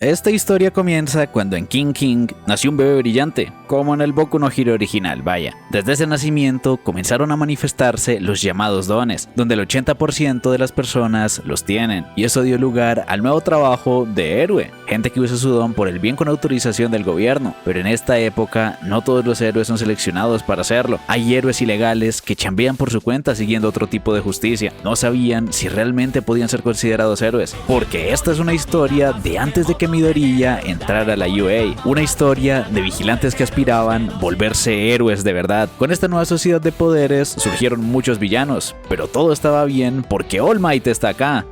Esta historia comienza cuando en King King nació un bebé brillante, como en el Boku no Hero original, vaya. Desde ese nacimiento comenzaron a manifestarse los llamados dones, donde el 80% de las personas los tienen, y eso dio lugar al nuevo trabajo de héroe, gente que usa su don por el bien con autorización del gobierno. Pero en esta época no todos los héroes son seleccionados para hacerlo. Hay héroes ilegales que chambean por su cuenta siguiendo otro tipo de justicia. No sabían si realmente podían ser considerados héroes, porque esta es una historia de antes de que Midoriya entrara a la UA, una historia de vigilantes que aspiraban volverse héroes de verdad. Con esta nueva sociedad de poderes surgieron muchos villanos, pero todo estaba bien porque All Might está acá.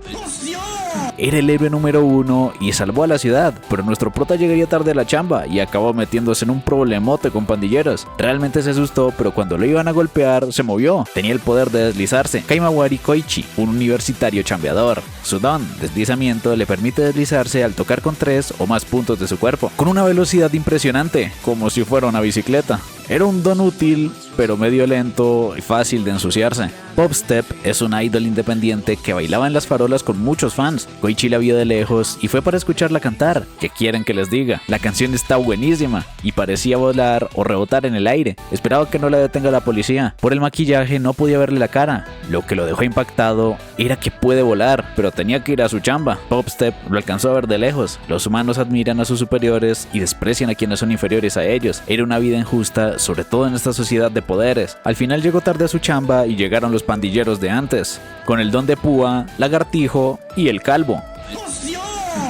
Era el héroe número 1 y salvó a la ciudad, pero nuestro prota llegaría tarde a la chamba y acabó metiéndose en un problemote con pandilleros. Realmente se asustó, pero cuando lo iban a golpear se movió. Tenía el poder de deslizarse. Kaimawari Koichi, un universitario chambeador. Su don, deslizamiento, le permite deslizarse al tocar con 3 o más puntos de su cuerpo, con una velocidad impresionante, como si fuera una bicicleta. Era un don útil, pero medio lento y fácil de ensuciarse. Popstep es una idol independiente que bailaba en las farolas con muchos fans. Koichi la vio de lejos y fue para escucharla cantar. ¿Qué quieren que les diga? La canción está buenísima y parecía volar o rebotar en el aire. Esperaba que no la detenga la policía. Por el maquillaje no podía verle la cara. Lo que lo dejó impactado era que puede volar, pero tenía que ir a su chamba. Popstep lo alcanzó a ver de lejos. Los humanos admiran a sus superiores y desprecian a quienes son inferiores a ellos. Era una vida injusta, sobre todo en esta sociedad de poderes. Al final llegó tarde a su chamba y llegaron los pandilleros de antes, con el don de púa, lagartijo y el calvo.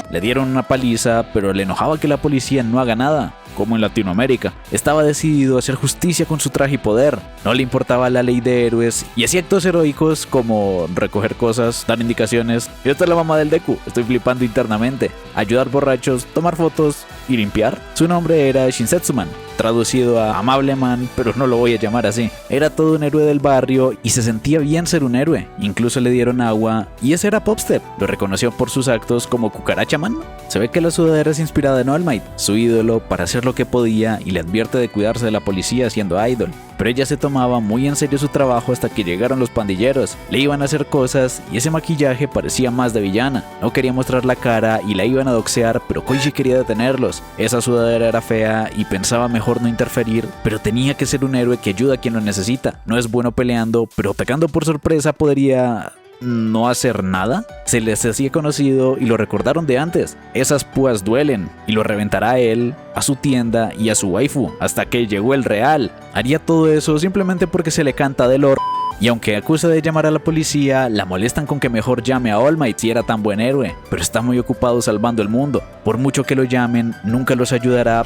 Le dieron una paliza, pero le enojaba que la policía no haga nada, como en Latinoamérica. Estaba decidido a hacer justicia con su traje y poder. No le importaba la ley de héroes y hacía actos heroicos como recoger cosas, dar indicaciones. Y esta es la mamá del Deku, estoy flipando internamente. Ayudar borrachos, tomar fotos y limpiar. Su nombre era Shinsetsuman, traducido a amable man, pero no lo voy a llamar así. Era todo un héroe del barrio y se sentía bien ser un héroe. Incluso le dieron agua y ese era Popstep. Lo reconoció por sus actos como Cucaracha Man. Se ve que la sudadera es inspirada en All Might, su ídolo, para hacer lo que podía, y le advierte de cuidarse de la policía siendo idol. Pero ella se tomaba muy en serio su trabajo hasta que llegaron los pandilleros. Le iban a hacer cosas y ese maquillaje parecía más de villana. No quería mostrar la cara y la iban a doxear, pero Koichi quería detenerlos. Esa sudadera era fea y pensaba mejor no interferir, pero tenía que ser un héroe que ayuda a quien lo necesita. No es bueno peleando, pero atacando por sorpresa podría no hacer nada. Se les hacía conocido y lo recordaron de antes. Esas púas duelen, y lo reventará a él, a su tienda y a su waifu, hasta que llegó el real. Haría todo eso simplemente porque se le canta del or. Y aunque acusa de llamar a la policía, la molestan con que mejor llame a All Might si era tan buen héroe, pero está muy ocupado salvando el mundo. Por mucho que lo llamen, nunca los ayudará.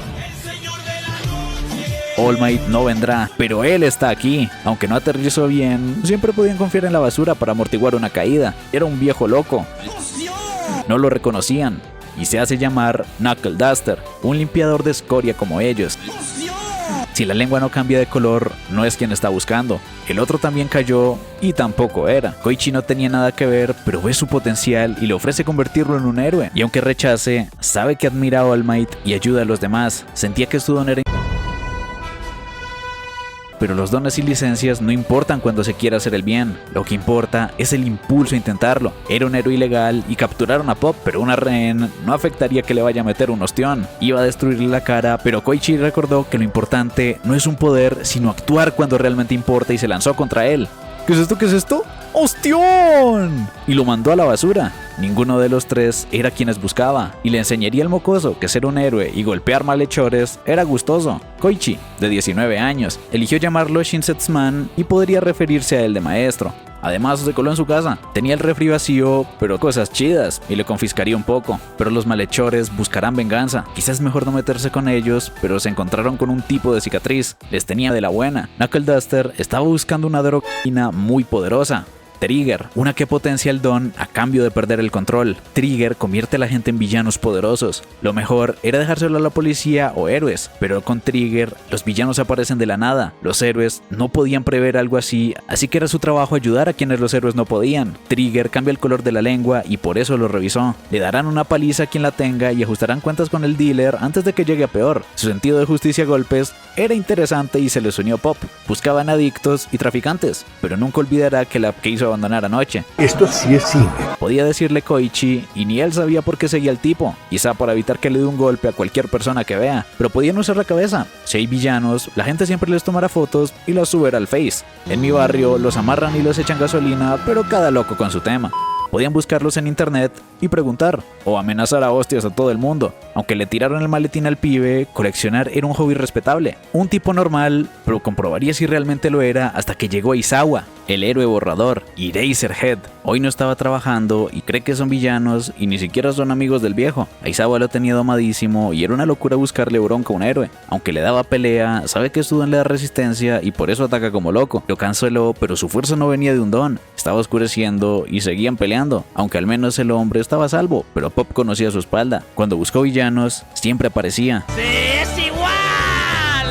All Might no vendrá, pero él está aquí. Aunque no aterrizó bien, siempre podían confiar en la basura para amortiguar una caída. Era un viejo loco. No lo reconocían y se hace llamar Knuckle Duster, un limpiador de escoria como ellos. Si la lengua no cambia de color, no es quien está buscando. El otro también cayó y tampoco era. Koichi no tenía nada que ver, pero ve su potencial y le ofrece convertirlo en un héroe. Y aunque rechace, sabe que admira a All Might y ayuda a los demás. Sentía que su don era... Pero los dones y licencias no importan cuando se quiera hacer el bien. Lo que importa es el impulso a intentarlo. Era un héroe ilegal y capturaron a Pop, pero una rehén no afectaría que le vaya a meter un ostión. Iba a destruirle la cara, pero Koichi recordó que lo importante no es un poder, sino actuar cuando realmente importa, y se lanzó contra él. ¿Qué es esto? ¿Qué es esto? ¡Ostión! Y lo mandó a la basura. Ninguno de los tres era quienes buscaba, y le enseñaría al mocoso que ser un héroe y golpear malhechores era gustoso. Koichi, de 19 años, eligió llamarlo Shinsetsuman y podría referirse a él de maestro. Además, se coló en su casa. Tenía el refri vacío, pero cosas chidas, y le confiscaría un poco. Pero los malhechores buscarán venganza. Quizás es mejor no meterse con ellos, pero se encontraron con un tipo de cicatriz. Les tenía de la buena. Knuckle Duster estaba buscando una droga muy poderosa. Trigger, una que potencia el don a cambio de perder el control. Trigger convierte a la gente en villanos poderosos. Lo mejor era dejárselo a la policía o héroes, pero con Trigger los villanos aparecen de la nada. Los héroes no podían prever algo así que era su trabajo ayudar a quienes los héroes no podían. Trigger cambia el color de la lengua y por eso lo revisó. Le darán una paliza a quien la tenga y ajustarán cuentas con el dealer antes de que llegue a peor. Su sentido de justicia a golpes era interesante y se les unió Pop. Buscaban adictos y traficantes, pero nunca olvidará que la que hizo abandonar anoche. Esto sí es cine. Podía decirle Koichi y ni él sabía por qué seguía al tipo, quizá para evitar que le dé un golpe a cualquier persona que vea, pero podían usar la cabeza. Si hay villanos, la gente siempre les tomará fotos y las subirá al Face. En mi barrio los amarran y los echan gasolina, pero cada loco con su tema. Podían buscarlos en internet y preguntar, o amenazar a hostias a todo el mundo. Aunque le tiraron el maletín al pibe, coleccionar era un hobby respetable. Un tipo normal, pero comprobaría si realmente lo era hasta que llegó Aizawa, el héroe borrador, y Eraserhead. Hoy no estaba trabajando y cree que son villanos y ni siquiera son amigos del viejo. Aizawa lo tenía domadísimo y era una locura buscarle bronca a un héroe. Aunque le daba pelea, sabe que Sudan le da resistencia y por eso ataca como loco. Lo canceló, pero su fuerza no venía de un don. Estaba oscureciendo y seguían peleando, aunque al menos el hombre estaba a salvo, pero Pop conocía su espalda. Cuando buscó villanos, siempre aparecía. ¡Sí, es igual!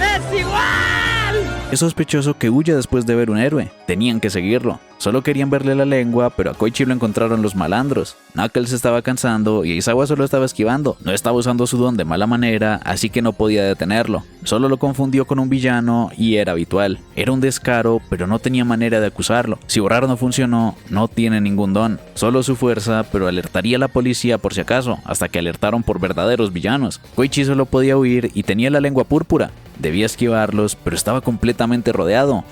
¡Es igual! Es sospechoso que huya después de ver un héroe. Tenían que seguirlo. Solo querían verle la lengua, pero a Koichi lo encontraron los malandros. Knuckles se estaba cansando y Aizawa solo estaba esquivando. No estaba usando su don de mala manera, así que no podía detenerlo. Solo lo confundió con un villano y era habitual. Era un descaro, pero no tenía manera de acusarlo. Si borrar no funcionó, no tiene ningún don. Solo su fuerza, pero alertaría a la policía por si acaso, hasta que alertaron por verdaderos villanos. Koichi solo podía huir y tenía la lengua púrpura. Debía esquivarlos, pero estaba completamente rodeado.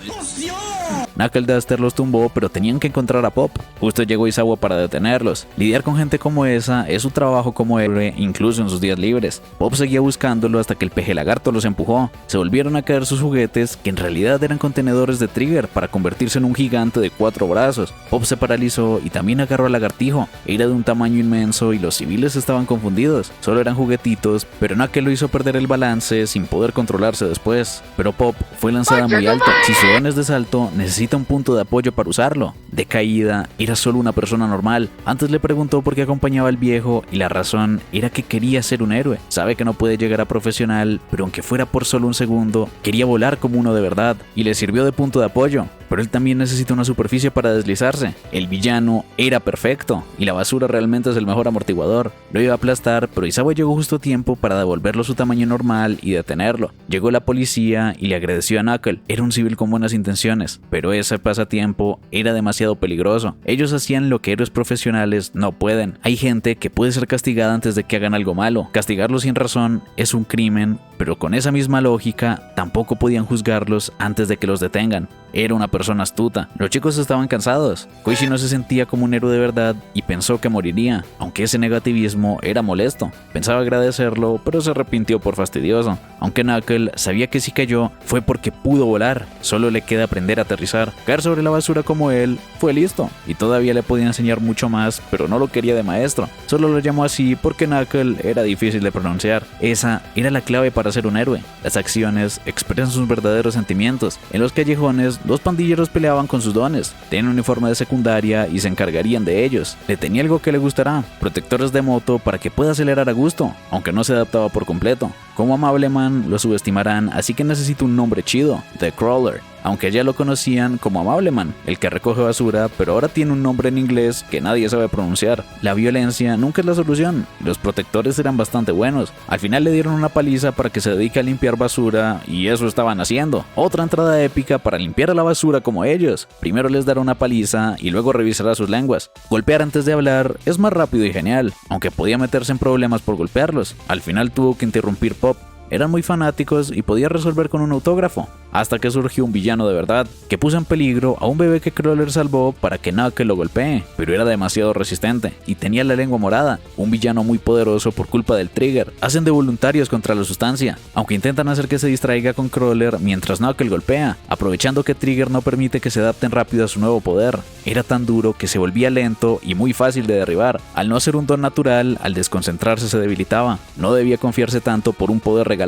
Knuckle Duster los tumbó, pero tenían que encontrar a Pop. Justo llegó Aizawa para detenerlos. Lidiar con gente como esa es su trabajo como héroe, incluso en sus días libres. Pop seguía buscándolo hasta que el peje lagarto los empujó. Se volvieron a caer sus juguetes, que en realidad eran contenedores de Trigger para convertirse en un gigante de 4 brazos. Pop se paralizó y también agarró al lagartijo. Era de un tamaño inmenso y los civiles estaban confundidos. Solo eran juguetitos, pero Knuckle lo hizo perder el balance sin poder controlarse después. Pero Pop fue lanzada muy alto. Si su don es de salto, necesita un punto de apoyo para usarlo. De caída, era solo una persona normal. Antes le preguntó por qué acompañaba al viejo y la razón era que quería ser un héroe. Sabe que no puede llegar a profesional, pero aunque fuera por solo un segundo, quería volar como uno de verdad y le sirvió de punto de apoyo. Pero él también necesita una superficie para deslizarse. El villano era perfecto y la basura realmente es el mejor amortiguador. Lo iba a aplastar, pero Aizawa llegó justo a tiempo para devolverlo a su tamaño normal y detenerlo. Llegó la policía y le agradeció a Knuckle. Era un civil con buenas intenciones, pero ese pasatiempo era demasiado peligroso. Ellos hacían lo que héroes profesionales no pueden. Hay gente que puede ser castigada antes de que hagan algo malo. Castigarlos sin razón es un crimen, pero con esa misma lógica tampoco podían juzgarlos antes de que los detengan. Era una persona astuta. Los chicos estaban cansados. Koichi no se sentía como un héroe de verdad y pensó que moriría, aunque ese negativismo era molesto. Pensaba agradecerlo, pero se arrepintió por fastidioso. Aunque Knuckle sabía que si cayó fue porque pudo volar. Solo le queda aprender a aterrizar. Caer sobre la basura como él fue listo, y todavía le podía enseñar mucho más, pero no lo quería de maestro. Solo lo llamó así porque Knuckle era difícil de pronunciar. Esa era la clave para ser un héroe. Las acciones expresan sus verdaderos sentimientos. En los callejones, 2 pandilleros peleaban con sus dones. Tenían un uniforme de secundaria y se encargarían de ellos. Le tenía algo que le gustará: protectores de moto para que pueda acelerar a gusto, aunque no se adaptaba por completo. Como Amableman lo subestimarán, así que necesita un nombre chido: The Crawler. Aunque ya lo conocían como Amableman, el que recoge basura, pero ahora tiene un nombre en inglés que nadie sabe pronunciar. La violencia nunca es la solución. Los protectores eran bastante buenos. Al final le dieron una paliza para que se dedique a limpiar basura, y eso estaban haciendo. Otra entrada épica para limpiar la basura como ellos. Primero les dará una paliza y luego revisará sus lenguas. Golpear antes de hablar es más rápido y genial, aunque podía meterse en problemas por golpearlos. Al final tuvo que interrumpir Pop. Eran muy fanáticos y podía resolver con un autógrafo, hasta que surgió un villano de verdad, que puso en peligro a un bebé que Crawler salvó para que Knuckle lo golpee, pero era demasiado resistente y tenía la lengua morada. Un villano muy poderoso por culpa del Trigger. Hacen de voluntarios contra la sustancia, aunque intentan hacer que se distraiga con Crawler mientras Knuckle golpea, aprovechando que Trigger no permite que se adapten rápido a su nuevo poder. Era tan duro que se volvía lento y muy fácil de derribar. Al no ser un don natural, al desconcentrarse se debilitaba. No debía confiarse tanto por un poder regalado.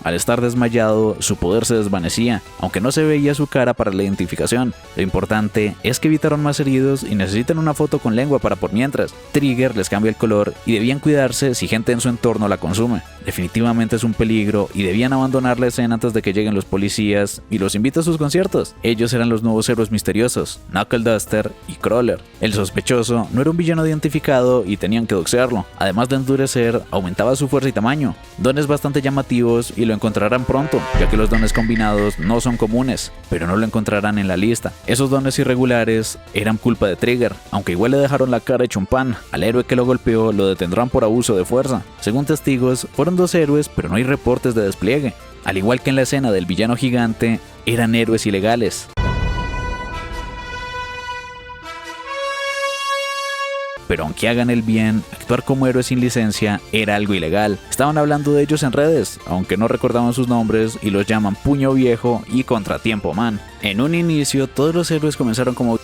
Al estar desmayado, su poder se desvanecía, aunque no se veía su cara para la identificación. Lo importante es que evitaron más heridos y necesitan una foto con lengua para por mientras. Trigger les cambia el color y debían cuidarse si gente en su entorno la consume. Definitivamente es un peligro y debían abandonar la escena antes de que lleguen los policías y los invite a sus conciertos. Ellos eran los nuevos héroes misteriosos, Knuckle Duster y Crawler. El sospechoso no era un villano identificado y tenían que doxearlo. Además de endurecer, aumentaba su fuerza y tamaño. Dones bastante llamativos y lo encontrarán pronto, ya que los dones combinados no son comunes, pero no lo encontrarán en la lista. Esos dones irregulares eran culpa de Trigger, aunque igual le dejaron la cara hecho un pan. Al héroe que lo golpeó lo detendrán por abuso de fuerza. Según testigos, fueron 2 héroes, pero no hay reportes de despliegue. Al igual que en la escena del villano gigante, eran héroes ilegales. Pero aunque hagan el bien, actuar como héroes sin licencia era algo ilegal. Estaban hablando de ellos en redes, aunque no recordaban sus nombres y los llaman Puño Viejo y Contratiempo Man. En un inicio, todos los héroes comenzaron como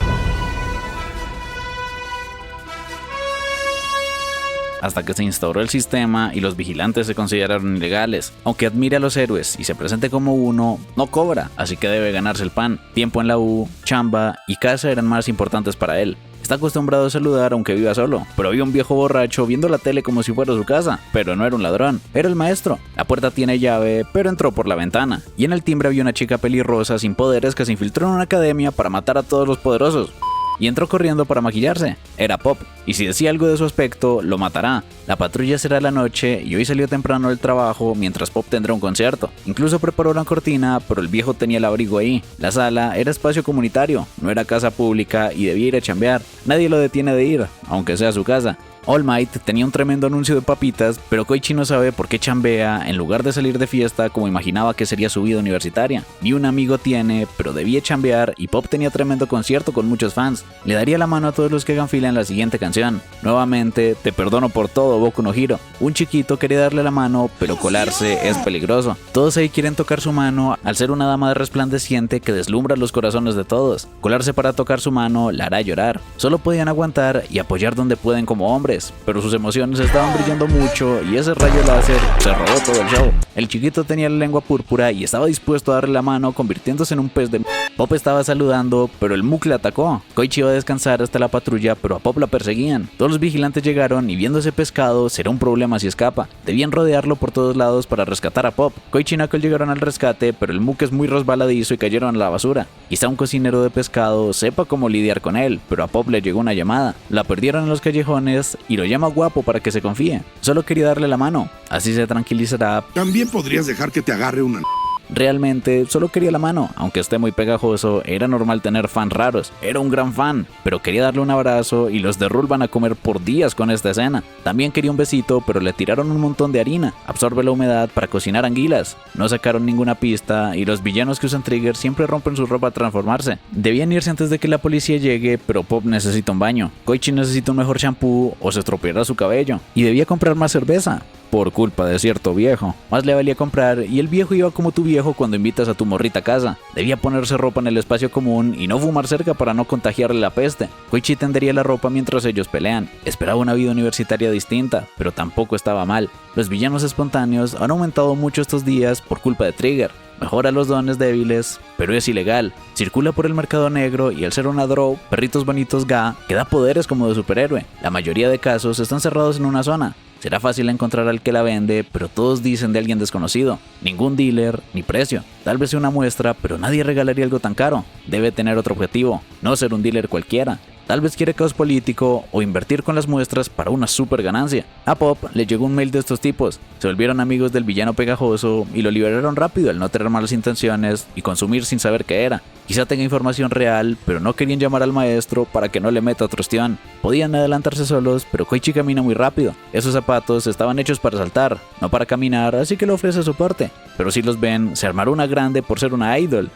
hasta que se instauró el sistema y los vigilantes se consideraron ilegales. Aunque admire a los héroes y se presente como uno, no cobra, así que debe ganarse el pan. Tiempo en la U, chamba y casa eran más importantes para él. Está acostumbrado a saludar aunque viva solo, pero había un viejo borracho viendo la tele como si fuera su casa, pero no era un ladrón, era el maestro. La puerta tiene llave, pero entró por la ventana. Y en el timbre había una chica pelirrosa sin poderes que se infiltró en una academia para matar a todos los poderosos. Y entró corriendo para maquillarse. Era Pop, y si decía algo de su aspecto, lo matará. La patrulla será la noche y hoy salió temprano del trabajo mientras Pop tendrá un concierto. Incluso preparó una cortina, pero el viejo tenía el abrigo ahí. La sala era espacio comunitario, no era casa pública y debía ir a chambear. Nadie lo detiene de ir, aunque sea su casa. All Might tenía un tremendo anuncio de papitas, pero Koichi no sabe por qué chambea en lugar de salir de fiesta como imaginaba que sería su vida universitaria. Ni un amigo tiene, pero debía chambear y Pop tenía tremendo concierto con muchos fans. Le daría la mano a todos los que hagan fila en la siguiente canción. Nuevamente, te perdono por todo, Boku no Hero. Un chiquito quería darle la mano, pero colarse es peligroso. Todos ahí quieren tocar su mano al ser una dama resplandeciente que deslumbra los corazones de todos. Colarse para tocar su mano la hará llorar. Solo podían aguantar y apoyar donde pueden como hombres, pero sus emociones estaban brillando mucho y ese rayo láser se robó todo el show. El chiquito tenía la lengua púrpura y estaba dispuesto a darle la mano convirtiéndose en un pez de Pop estaba saludando, pero el Muk le atacó. Koichi iba a descansar hasta la patrulla, pero a Pop la perseguían. Todos los vigilantes llegaron y viendo ese pescado será un problema si escapa. Debían rodearlo por todos lados para rescatar a Pop. Koichi y Knuckle llegaron al rescate, pero el Muk es muy resbaladizo y cayeron a la basura. Quizá un cocinero de pescado sepa cómo lidiar con él, pero a Pop le llegó una llamada. La perdieron en los callejones y lo llama guapo para que se confíe. Solo quería darle la mano, así se tranquilizará. También podrías dejar que te agarre una... Realmente solo quería la mano, aunque esté muy pegajoso, era normal tener fans raros. Era un gran fan, pero quería darle un abrazo y los de Rule van a comer por días con esta escena. También quería un besito, pero le tiraron un montón de harina. Absorbe la humedad para cocinar anguilas. No sacaron ninguna pista y los villanos que usan Trigger siempre rompen su ropa al transformarse. Debían irse antes de que la policía llegue, pero Pop necesita un baño. Koichi necesita un mejor shampoo o se estropeará su cabello. Y debía comprar más cerveza. Por culpa de cierto viejo. Más le valía comprar y el viejo iba como tu viejo cuando invitas a tu morrita a casa. Debía ponerse ropa en el espacio común y no fumar cerca para no contagiarle la peste. Koichi tendería la ropa mientras ellos pelean. Esperaba una vida universitaria distinta, pero tampoco estaba mal. Los villanos espontáneos han aumentado mucho estos días por culpa de Trigger. Mejora los dones débiles, pero es ilegal. Circula por el mercado negro y al ser una draw, Perritos Bonitos Ga, que da poderes como de superhéroe. La mayoría de casos están cerrados en una zona. Será fácil encontrar al que la vende, pero todos dicen de alguien desconocido. Ningún dealer, ni precio. Tal vez sea una muestra, pero nadie regalaría algo tan caro. Debe tener otro objetivo, no ser un dealer cualquiera. Tal vez quiere caos político o invertir con las muestras para una super ganancia. A Pop le llegó un mail de estos tipos. Se volvieron amigos del villano pegajoso y lo liberaron rápido al no tener malas intenciones y consumir sin saber qué era. Quizá tenga información real, pero no querían llamar al maestro para que no le meta otro ostión. Podían adelantarse solos, pero Koichi camina muy rápido. Esos zapatos estaban hechos para saltar, no para caminar, así que le ofrece soporte. Pero si los ven, se armará una grande por ser una idol.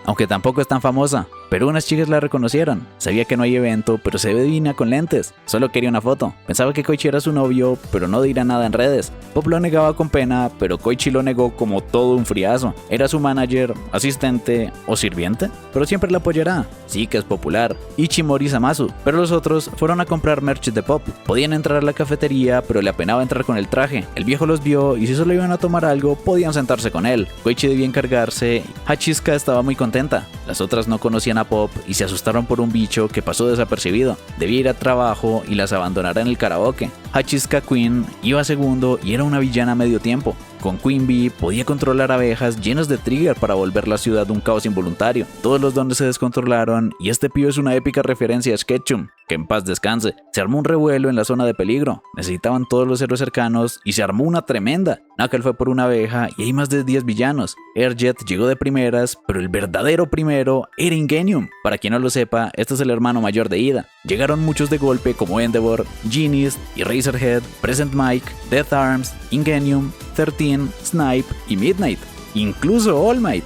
Aunque tampoco es tan famosa, pero unas chicas la reconocieron. Sabía que no hay evento, pero se ve divina con lentes. Solo quería una foto. Pensaba que Koichi era su novio, pero no dirá nada en redes. Pop lo negaba con pena, pero Koichi lo negó como todo un friazo. Era su manager, asistente o sirviente, pero siempre la apoyará. Sí que es popular. Ichimori Samasu. Pero los otros fueron a comprar merch de Pop. Podían entrar a la cafetería, pero le apenaba entrar con el traje. El viejo los vio y si solo iban a tomar algo, podían sentarse con él. Koichi debía encargarse. Hachiska estaba muy contenta. Las otras no conocían a a Pop y se asustaron por un bicho que pasó desapercibido. Debía ir a trabajo y las abandonará en el karaoke. Hachizka Queen iba segundo y era una villana a medio tiempo. Con Queen Bee podía controlar abejas llenas de trigger para volver la ciudad un caos involuntario. Todos los dones se descontrolaron y este pibe es una épica referencia a Sketchum, que en paz descanse. Se armó un revuelo en la zona de peligro. Necesitaban todos los héroes cercanos y se armó una tremenda. Knuckle fue por una abeja y hay más de 10 villanos. Airjet llegó de primeras, pero el verdadero primero era Ingenium. Para quien no lo sepa, este es el hermano mayor de Ida. Llegaron muchos de golpe como Endeavor, Genius, Eraserhead, Present Mike, Death Arms, Ingenium, 13, Snipe y Midnight. Incluso All Might.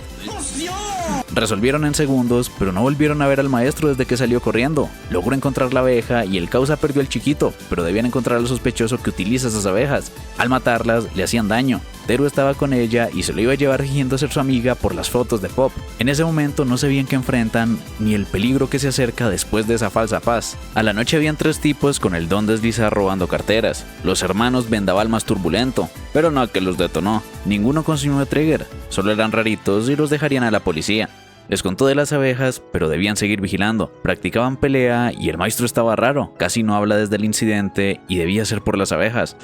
Resolvieron en segundos, pero no volvieron a ver al maestro desde que salió corriendo. Logró encontrar la abeja y el causa perdió al chiquito, pero debían encontrar al sospechoso que utiliza esas abejas. Al matarlas, le hacían daño. Teru estaba con ella y se lo iba a llevar fingiendo ser su amiga por las fotos de Pop. En ese momento no sabían qué enfrentan, ni el peligro que se acerca después de esa falsa paz. A la noche habían 3 tipos con el don de deslizar robando carteras. Los hermanos Vendaval más turbulento, pero no que los detonó. Ninguno consumió trigger, solo eran raritos y los dejarían a la policía. Les contó de las abejas, pero debían seguir vigilando. Practicaban pelea y el maestro estaba raro. Casi no habla desde el incidente y debía ser por las abejas.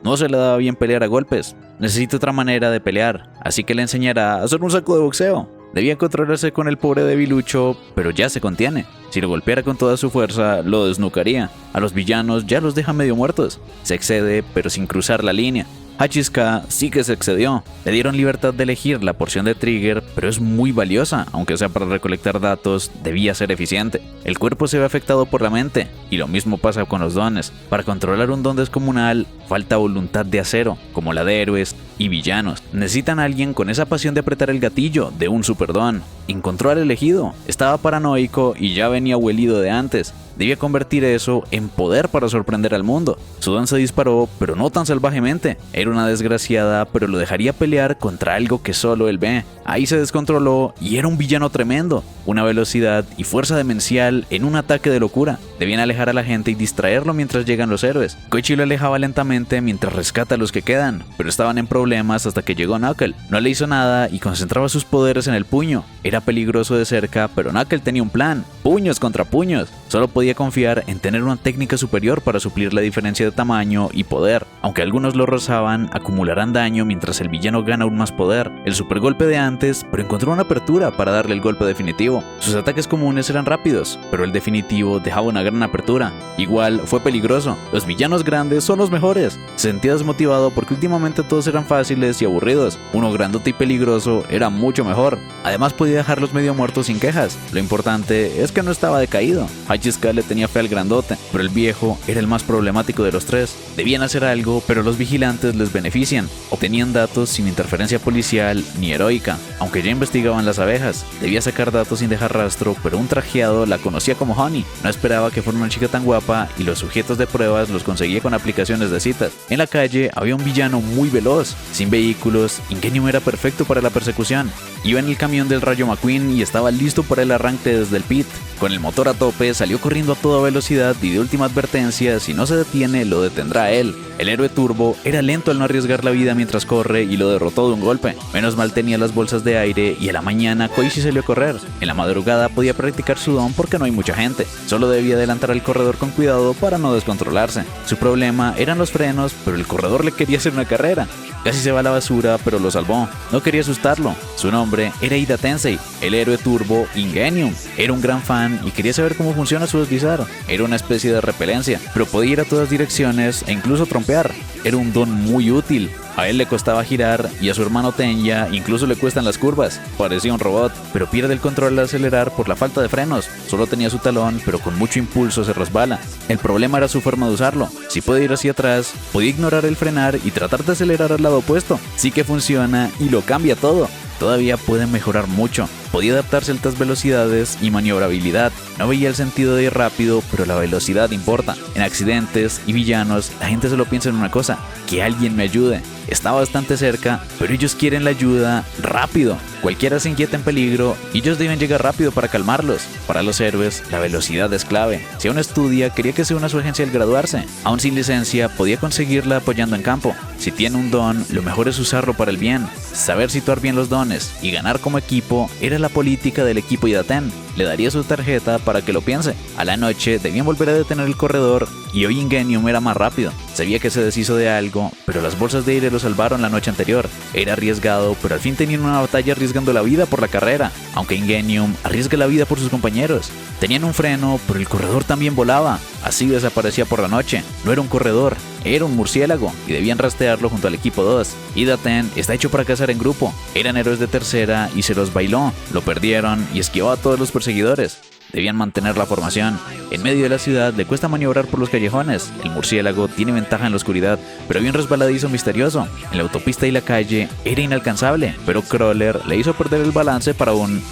No se le daba bien pelear a golpes. Necesita otra manera de pelear, así que le enseñará a hacer un saco de boxeo. Debía controlarse con el pobre debilucho, pero ya se contiene. Si lo golpeara con toda su fuerza, lo desnucaría. A los villanos ya los deja medio muertos. Se excede, pero sin cruzar la línea. Hachizka sí que se excedió. Le dieron libertad de elegir la porción de trigger, pero es muy valiosa, aunque sea para recolectar datos, debía ser eficiente. El cuerpo se ve afectado por la mente, y lo mismo pasa con los dones. Para controlar un don descomunal, falta voluntad de acero, como la de héroes y villanos. Necesitan a alguien con esa pasión de apretar el gatillo de un superdon. Encontró al elegido, estaba paranoico y ya venía huelido de antes. Debía convertir eso en poder para sorprender al mundo. Su don se disparó, pero no tan salvajemente. Era una desgraciada, pero lo dejaría pelear contra algo que solo él ve. Ahí se descontroló y era un villano tremendo. Una velocidad y fuerza demencial en un ataque de locura. Debían alejar a la gente y distraerlo mientras llegan los héroes. Koichi lo alejaba lentamente mientras rescata a los que quedan, pero estaban en problemas hasta que llegó Knuckle. No le hizo nada y concentraba sus poderes en el puño. Era peligroso de cerca, pero Knuckle tenía un plan. Puños contra puños. Solo podía confiar en tener una técnica superior para suplir la diferencia de tamaño y poder. Aunque algunos lo rozaban, acumularán daño mientras el villano gana aún más poder. El supergolpe de antes, pero encontró una apertura para darle el golpe definitivo. Sus ataques comunes eran rápidos, pero el definitivo dejaba una gran apertura. Igual fue peligroso. Los villanos grandes son los mejores. Se sentía desmotivado porque últimamente todos eran fáciles y aburridos. Uno grandote y peligroso era mucho mejor. Además podía dejarlos medio muertos sin quejas. Lo importante es que no estaba decaído. Hachizka le tenía fe al grandote, pero el viejo era el más problemático de los 3. Debían hacer algo, pero los vigilantes les benefician. Obtenían datos sin interferencia policial ni heroica, aunque ya investigaban las abejas. Debía sacar datos sin dejar rastro, pero un trajeado la conocía como Honey. No esperaba que fuera una chica tan guapa y los sujetos de pruebas los conseguía con aplicaciones de citas. En la calle había un villano muy veloz. Sin vehículos, Ingenium era perfecto para la persecución. Iba en el camión del Rayo McQueen y estaba listo para el arranque desde el pit. Con el motor a tope, salió corriendo a toda velocidad y de última advertencia, si no se detiene, lo detendrá a él. El héroe Turbo era lento al no arriesgar la vida mientras corre y lo derrotó de un golpe. Menos mal tenía las bolsas de aire y a la mañana Koichi salió a correr. En la madrugada podía practicar su don porque no hay mucha gente. Solo debía adelantar al corredor con cuidado para no descontrolarse. Su problema eran los frenos, pero el corredor le quería hacer una carrera. Casi se va a la basura, pero lo salvó. No quería asustarlo. Su nombre era Ida Tensei, el héroe Turbo Ingenium. Era un gran fan y quería saber cómo funciona su deslizar. Era una especie de repelencia, pero podía ir a todas direcciones e incluso trompear. Era un don muy útil. A él le costaba girar y a su hermano Tenya incluso le cuestan las curvas. Parecía un robot, pero pierde el control al acelerar por la falta de frenos. Solo tenía su talón, pero con mucho impulso se resbala. El problema era su forma de usarlo. Si puede ir hacia atrás, podía ignorar el frenar y tratar de acelerar al lado opuesto. Sí que funciona y lo cambia todo. Todavía puede mejorar mucho. Podía adaptarse a altas velocidades y maniobrabilidad. No veía el sentido de ir rápido, pero la velocidad importa. En accidentes y villanos, la gente solo piensa en una cosa: que alguien me ayude. Está bastante cerca, pero ellos quieren la ayuda rápido. Cualquiera se inquieta en peligro y ellos deben llegar rápido para calmarlos. Para los héroes, la velocidad es clave. Si aún estudia, quería que se una a su agencia al graduarse. Aún sin licencia, podía conseguirla apoyando en campo. Si tiene un don, lo mejor es usarlo para el bien. Saber situar bien los dones y ganar como equipo era la la política del equipo Idaten. Le daría su tarjeta para que lo piense. A la noche debían volver a detener el corredor y hoy Ingenium era más rápido. Sabía que se deshizo de algo, pero las bolsas de aire lo salvaron la noche anterior. Era arriesgado, pero al fin tenían una batalla arriesgando la vida por la carrera, aunque Ingenium arriesga la vida por sus compañeros. Tenían un freno, pero el corredor también volaba. Así desaparecía por la noche. No era un corredor, era un murciélago y debían rastrearlo junto al equipo 2. Idaten está hecho para cazar en grupo. Eran héroes de tercera y se los bailó. Lo perdieron y esquivó a todos los perseguidores. Debían mantener la formación. En medio de la ciudad le cuesta maniobrar por los callejones. El murciélago tiene ventaja en la oscuridad, pero había un resbaladizo misterioso. En la autopista y la calle era inalcanzable, pero Crawler le hizo perder el balance para un...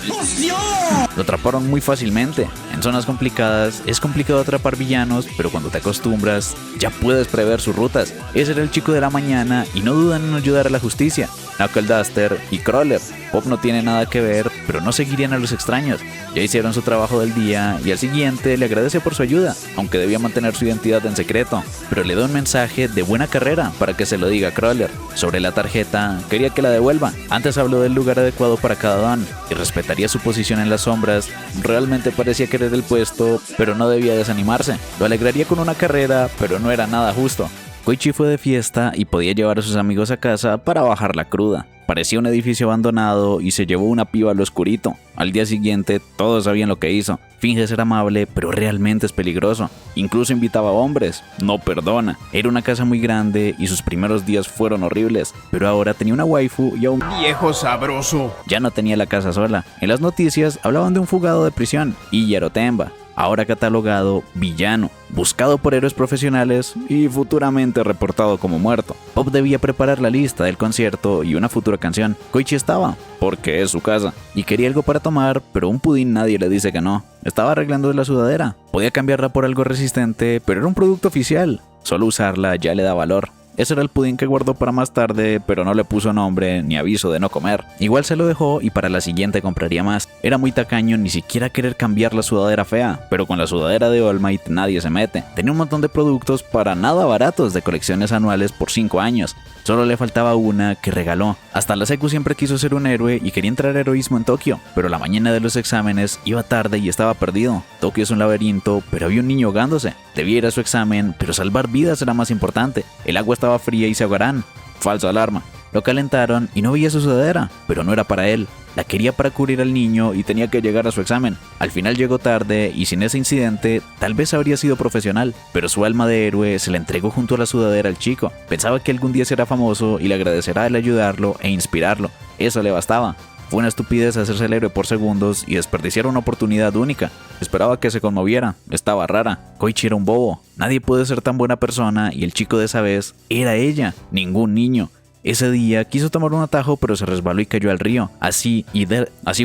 Lo atraparon muy fácilmente. En zonas complicadas es complicado atrapar villanos, pero cuando te acostumbras ya puedes prever sus rutas. Ese era el chico de la mañana y no dudan en ayudar a la justicia. Knuckle Duster y Crawler. Pop no tiene nada que ver, pero no seguirían a los extraños. Ya hicieron su trabajo del día y al siguiente le agradece por su ayuda, aunque debía mantener su identidad en secreto. Pero le da un mensaje de buena carrera para que se lo diga a Crawler. Sobre la tarjeta, quería que la devuelva. Antes habló del lugar adecuado para cada don y respetaría su posición en las sombras. Realmente parecía querer el puesto, pero no debía desanimarse. Lo alegraría con una carrera, pero no era nada justo. Koichi fue de fiesta y podía llevar a sus amigos a casa para bajar la cruda. Parecía un edificio abandonado y se llevó una piba al oscurito. Al día siguiente, todos sabían lo que hizo. Finge ser amable, pero realmente es peligroso. Incluso invitaba a hombres. No perdona. Era una casa muy grande y sus primeros días fueron horribles. Pero ahora tenía una waifu y a un viejo sabroso. Ya no tenía la casa sola. En las noticias hablaban de un fugado de prisión, Iyaro Temba, ahora catalogado villano, buscado por héroes profesionales y futuramente reportado como muerto. Pop debía preparar la lista del concierto y una futura canción. Koichi estaba, porque es su casa, y quería algo para tomar, pero un pudín nadie le dice que no. Estaba arreglando la sudadera. Podía cambiarla por algo resistente, pero era un producto oficial. Solo usarla ya le da valor. Ese era el pudín que guardó para más tarde, pero no le puso nombre ni aviso de no comer. Igual se lo dejó y para la siguiente compraría más. Era muy tacaño ni siquiera querer cambiar la sudadera fea, pero con la sudadera de All Might nadie se mete. Tenía un montón de productos para nada baratos de colecciones anuales por 5 años. Solo le faltaba una que regaló. Hasta la secu siempre quiso ser un héroe y quería entrar a heroísmo en Tokio, pero la mañana de los exámenes iba tarde y estaba perdido. Tokio es un laberinto, pero había un niño ahogándose. Debía ir a su examen, pero salvar vidas era más importante. El agua estaba fría y se ahogarán. Falsa alarma. Lo calentaron y no veía su sudadera, pero no era para él. La quería para cubrir al niño y tenía que llegar a su examen. Al final llegó tarde y sin ese incidente tal vez habría sido profesional, pero su alma de héroe se la entregó junto a la sudadera al chico. Pensaba que algún día será famoso y le agradecerá el ayudarlo e inspirarlo. Eso le bastaba. Fue una estupidez hacerse el héroe por segundos y desperdiciar una oportunidad única. Esperaba que se conmoviera. Estaba rara. Koichi era un bobo. Nadie puede ser tan buena persona y el chico de esa vez era ella, ningún niño. Ese día quiso tomar un atajo, pero se resbaló y cayó al río. Así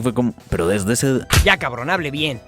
fue como... Pero desde ese... Ya cabrón, hable bien.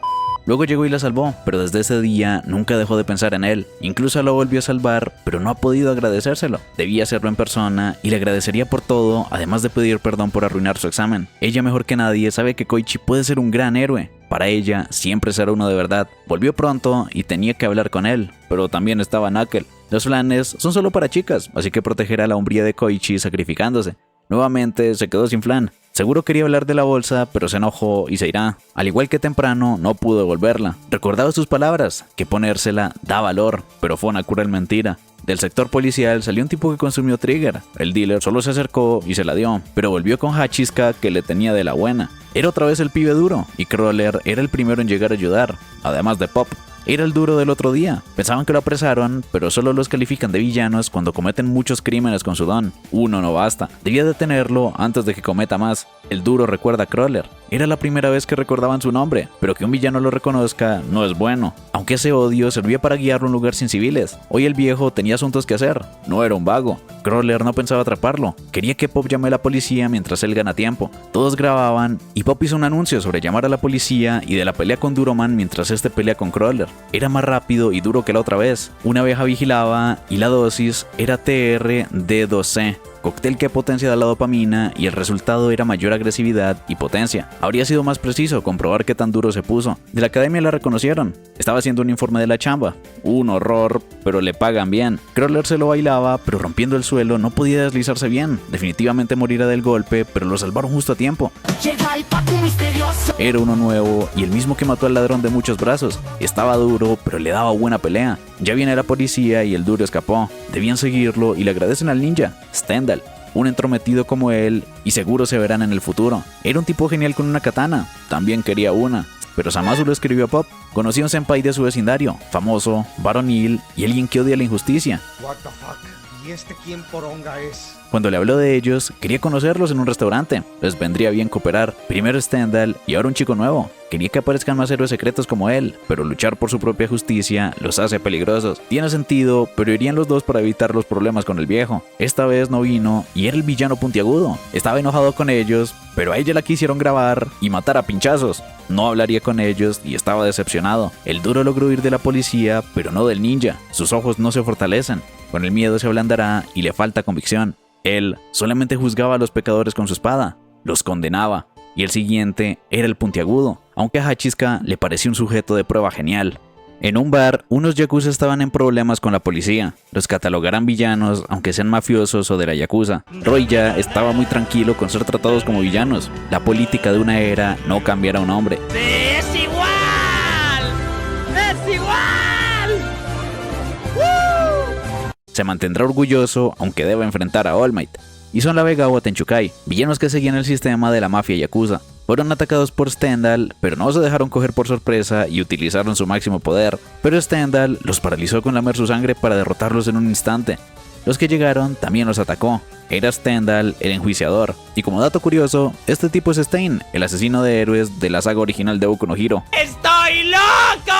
Luego llegó y la salvó, pero desde ese día nunca dejó de pensar en él. Incluso lo volvió a salvar, pero no ha podido agradecérselo. Debía hacerlo en persona y le agradecería por todo, además de pedir perdón por arruinar su examen. Ella mejor que nadie sabe que Koichi puede ser un gran héroe. Para ella siempre será uno de verdad. Volvió pronto y tenía que hablar con él, pero también estaba Knuckle. Los flanes son solo para chicas, así que protegerá la hombría de Koichi sacrificándose. Nuevamente se quedó sin flan. Seguro quería hablar de la bolsa, pero se enojó y se irá. Al igual que temprano, no pudo devolverla. Recordaba sus palabras, que ponérsela da valor, pero fue una cruel mentira. Del sector policial salió un tipo que consumió Trigger. El dealer solo se acercó y se la dio, pero volvió con Hachiska que le tenía de la buena. Era otra vez el pibe duro, y Crawler era el primero en llegar a ayudar, además de Pop. Era el duro del otro día. Pensaban que lo apresaron, pero solo los califican de villanos cuando cometen muchos crímenes con su don. Uno no basta. Debía detenerlo antes de que cometa más. El duro recuerda a Crawler. Era la primera vez que recordaban su nombre, pero que un villano lo reconozca no es bueno. Aunque ese odio servía para guiarlo a un lugar sin civiles. Hoy el viejo tenía asuntos que hacer. No era un vago. Crawler no pensaba atraparlo. Quería que Pop llame a la policía mientras él gana tiempo. Todos grababan y Pop hizo un anuncio sobre llamar a la policía y de la pelea con Duroman mientras este pelea con Crawler. Era más rápido y duro que la otra vez. Una abeja vigilaba y la dosis era TR-D2C. Cóctel que potencia la dopamina y el resultado era mayor agresividad y potencia. Habría sido más preciso comprobar qué tan duro se puso. De la academia la reconocieron. Estaba haciendo un informe de la chamba. Un horror, pero le pagan bien. Crawler se lo bailaba, pero rompiendo el suelo no podía deslizarse bien. Definitivamente morirá del golpe, pero lo salvaron justo a tiempo. Llega el Paco misterioso. Era uno nuevo y el mismo que mató al ladrón de muchos brazos. Estaba duro, pero le daba buena pelea. Ya viene la policía y el duro escapó. Debían seguirlo y le agradecen al ninja, Stendhal. Un entrometido como él, y seguro se verán en el futuro. Era un tipo genial con una katana, también quería una. Pero Zamasu lo escribió a Pop. Conocía un senpai de su vecindario, famoso, varonil y alguien que odia la injusticia. What the fuck? ¿Y este quién poronga es? Cuando le habló de ellos, quería conocerlos en un restaurante. Les vendría bien cooperar. Primero Stendhal y ahora un chico nuevo. Quería que aparezcan más héroes secretos como él, pero luchar por su propia justicia los hace peligrosos. Tiene sentido, pero irían los dos para evitar los problemas con el viejo. Esta vez no vino y era el villano puntiagudo. Estaba enojado con ellos, pero a ella la quisieron grabar y matar a pinchazos. No hablaría con ellos y estaba decepcionado. El duro logró huir de la policía, pero no del ninja. Sus ojos no se fortalecen. Con el miedo se ablandará y le falta convicción. Él solamente juzgaba a los pecadores con su espada, los condenaba, y el siguiente era el puntiagudo, aunque a Hachizka le pareció un sujeto de prueba genial. En un bar, unos yakuza estaban en problemas con la policía. Los catalogarán villanos, aunque sean mafiosos o de la yakuza. Roy ya estaba muy tranquilo con ser tratados como villanos. La política de una era no cambiará a un hombre. ¡Es igual! ¡Es igual! Se mantendrá orgulloso, aunque deba enfrentar a All Might. Y son la Vega o Tenchukai, villanos que seguían el sistema de la mafia yakuza. Fueron atacados por Stendhal, pero no se dejaron coger por sorpresa y utilizaron su máximo poder. Pero Stendhal los paralizó con lamer su sangre para derrotarlos en un instante. Los que llegaron también los atacó. Era Stendhal el enjuiciador. Y como dato curioso, este tipo es Stein, el asesino de héroes de la saga original de Boku no Hero. ¡Estoy loco!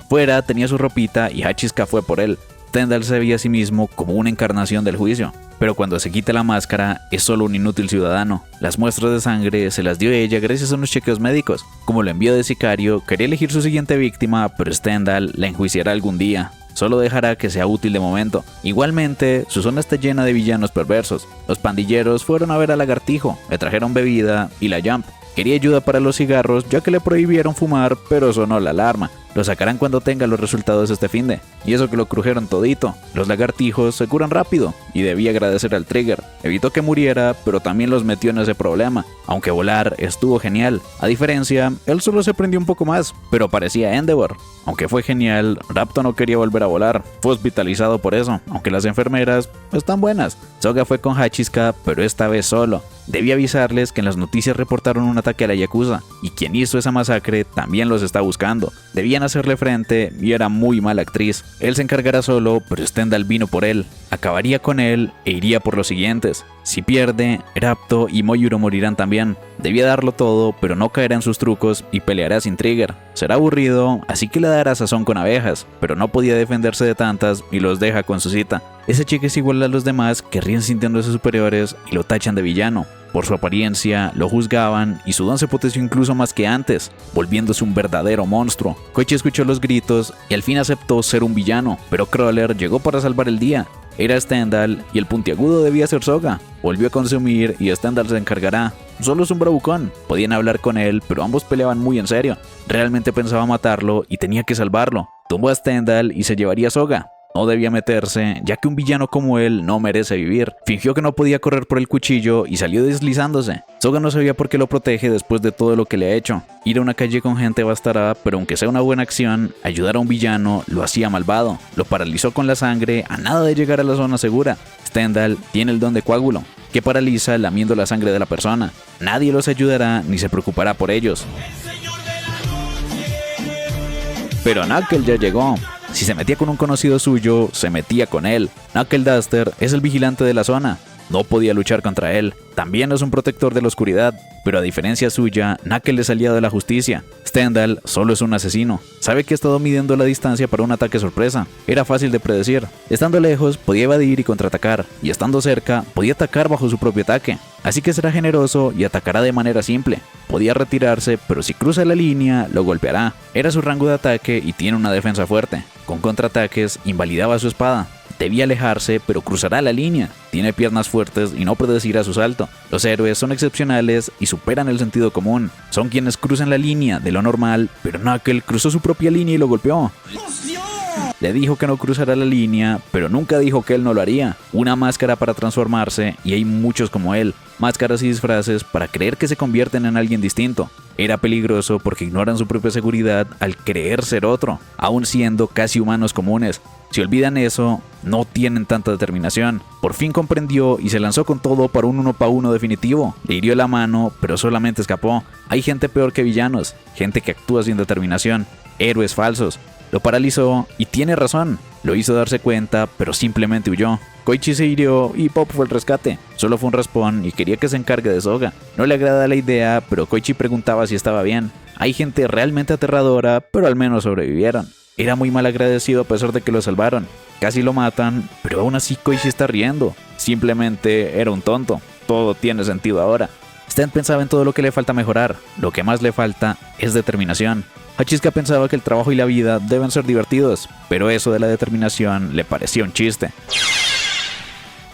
Fuera tenía su ropita y Hachizka fue por él. Stendhal se veía a sí mismo como una encarnación del juicio, pero cuando se quita la máscara es solo un inútil ciudadano. Las muestras de sangre se las dio ella gracias a unos chequeos médicos. Como lo envió de sicario, quería elegir su siguiente víctima, pero Stendhal la enjuiciará algún día. Solo dejará que sea útil de momento. Igualmente, su zona está llena de villanos perversos. Los pandilleros fueron a ver al lagartijo, le trajeron bebida y la Jump. Quería ayuda para los cigarros ya que le prohibieron fumar, pero sonó la alarma. Lo sacarán cuando tenga los resultados este finde. Y eso que lo crujeron todito. Los lagartijos se curan rápido y debía agradecer al Trigger. Evitó que muriera, pero también los metió en ese problema. Aunque volar estuvo genial. A diferencia, él solo se prendió un poco más, pero parecía Endeavor. Aunque fue genial, Rapto no quería volver a volar. Fue hospitalizado por eso, aunque las enfermeras están buenas. Soga fue con Hachizka, pero esta vez solo. Debía avisarles que en las noticias reportaron un ataque a la Yakuza, y quien hizo esa masacre también los está buscando. Debían hacerle frente y era muy mala actriz. Él se encargará solo, pero Stendhal vino por él. Acabaría con él e iría por los siguientes. Si pierde, Rapto y Moyuro morirán también. Debía darlo todo, pero no caerá en sus trucos y peleará sin Trigger. Será aburrido, así que le dará sazón con abejas, pero no podía defenderse de tantas y los deja con su cita. Ese chico es igual a los demás que ríen sintiéndose superiores y lo tachan de villano. Por su apariencia, lo juzgaban y su don se potenció incluso más que antes, volviéndose un verdadero monstruo. Koichi escuchó los gritos y al fin aceptó ser un villano, pero Crawler llegó para salvar el día. Era Stendhal y el puntiagudo debía ser Soga. Volvió a consumir y Stendhal se encargará. Solo es un bravucón. Podían hablar con él, pero ambos peleaban muy en serio. Realmente pensaba matarlo y tenía que salvarlo. Tumbó a Stendhal y se llevaría a Soga. No debía meterse, ya que un villano como él no merece vivir. Fingió que no podía correr por el cuchillo y salió deslizándose. Soga no sabía por qué lo protege después de todo lo que le ha hecho. Ir a una calle con gente bastará, pero aunque sea una buena acción, ayudar a un villano lo hacía malvado. Lo paralizó con la sangre a nada de llegar a la zona segura. Stendhal tiene el don de coágulo, que paraliza lamiendo la sangre de la persona. Nadie los ayudará ni se preocupará por ellos. Pero Knuckle ya llegó. Si se metía con un conocido suyo, se metía con él. Knuckle Duster es el vigilante de la zona. No podía luchar contra él. También es un protector de la oscuridad, pero a diferencia suya, Knuckle es aliado de la justicia. Stendhal solo es un asesino. Sabe que ha estado midiendo la distancia para un ataque sorpresa. Era fácil de predecir. Estando lejos, podía evadir y contraatacar, y estando cerca, podía atacar bajo su propio ataque. Así que será generoso y atacará de manera simple. Podía retirarse, pero si cruza la línea, lo golpeará. Era su rango de ataque y tiene una defensa fuerte. Con contraataques, invalidaba su espada. Debía alejarse, pero cruzará la línea. Tiene piernas fuertes y no predecirá su salto. Los héroes son excepcionales y superan el sentido común. Son quienes cruzan la línea de lo normal, pero Knuckle cruzó su propia línea y lo golpeó. Le dijo que no cruzara la línea, pero nunca dijo que él no lo haría. Una máscara para transformarse, y hay muchos como él. Máscaras y disfraces para creer que se convierten en alguien distinto. Era peligroso porque ignoran su propia seguridad al creer ser otro, aun siendo casi humanos comunes. Si olvidan eso, no tienen tanta determinación. Por fin comprendió y se lanzó con todo para un 1-para-1 definitivo. Le hirió la mano, pero solamente escapó. Hay gente peor que villanos, gente que actúa sin determinación, héroes falsos. Lo paralizó y tiene razón. Lo hizo darse cuenta, pero simplemente huyó. Koichi se hirió y Pop fue el rescate. Solo fue un raspón y quería que se encargue de Soga. No le agrada la idea, pero Koichi preguntaba si estaba bien. Hay gente realmente aterradora, pero al menos sobrevivieron. Era muy mal agradecido a pesar de que lo salvaron. Casi lo matan, pero aún así Koichi está riendo. Simplemente era un tonto. Todo tiene sentido ahora. Stan pensaba en todo lo que le falta mejorar. Lo que más le falta es determinación. Hachizka pensaba que el trabajo y la vida deben ser divertidos, pero eso de la determinación le parecía un chiste.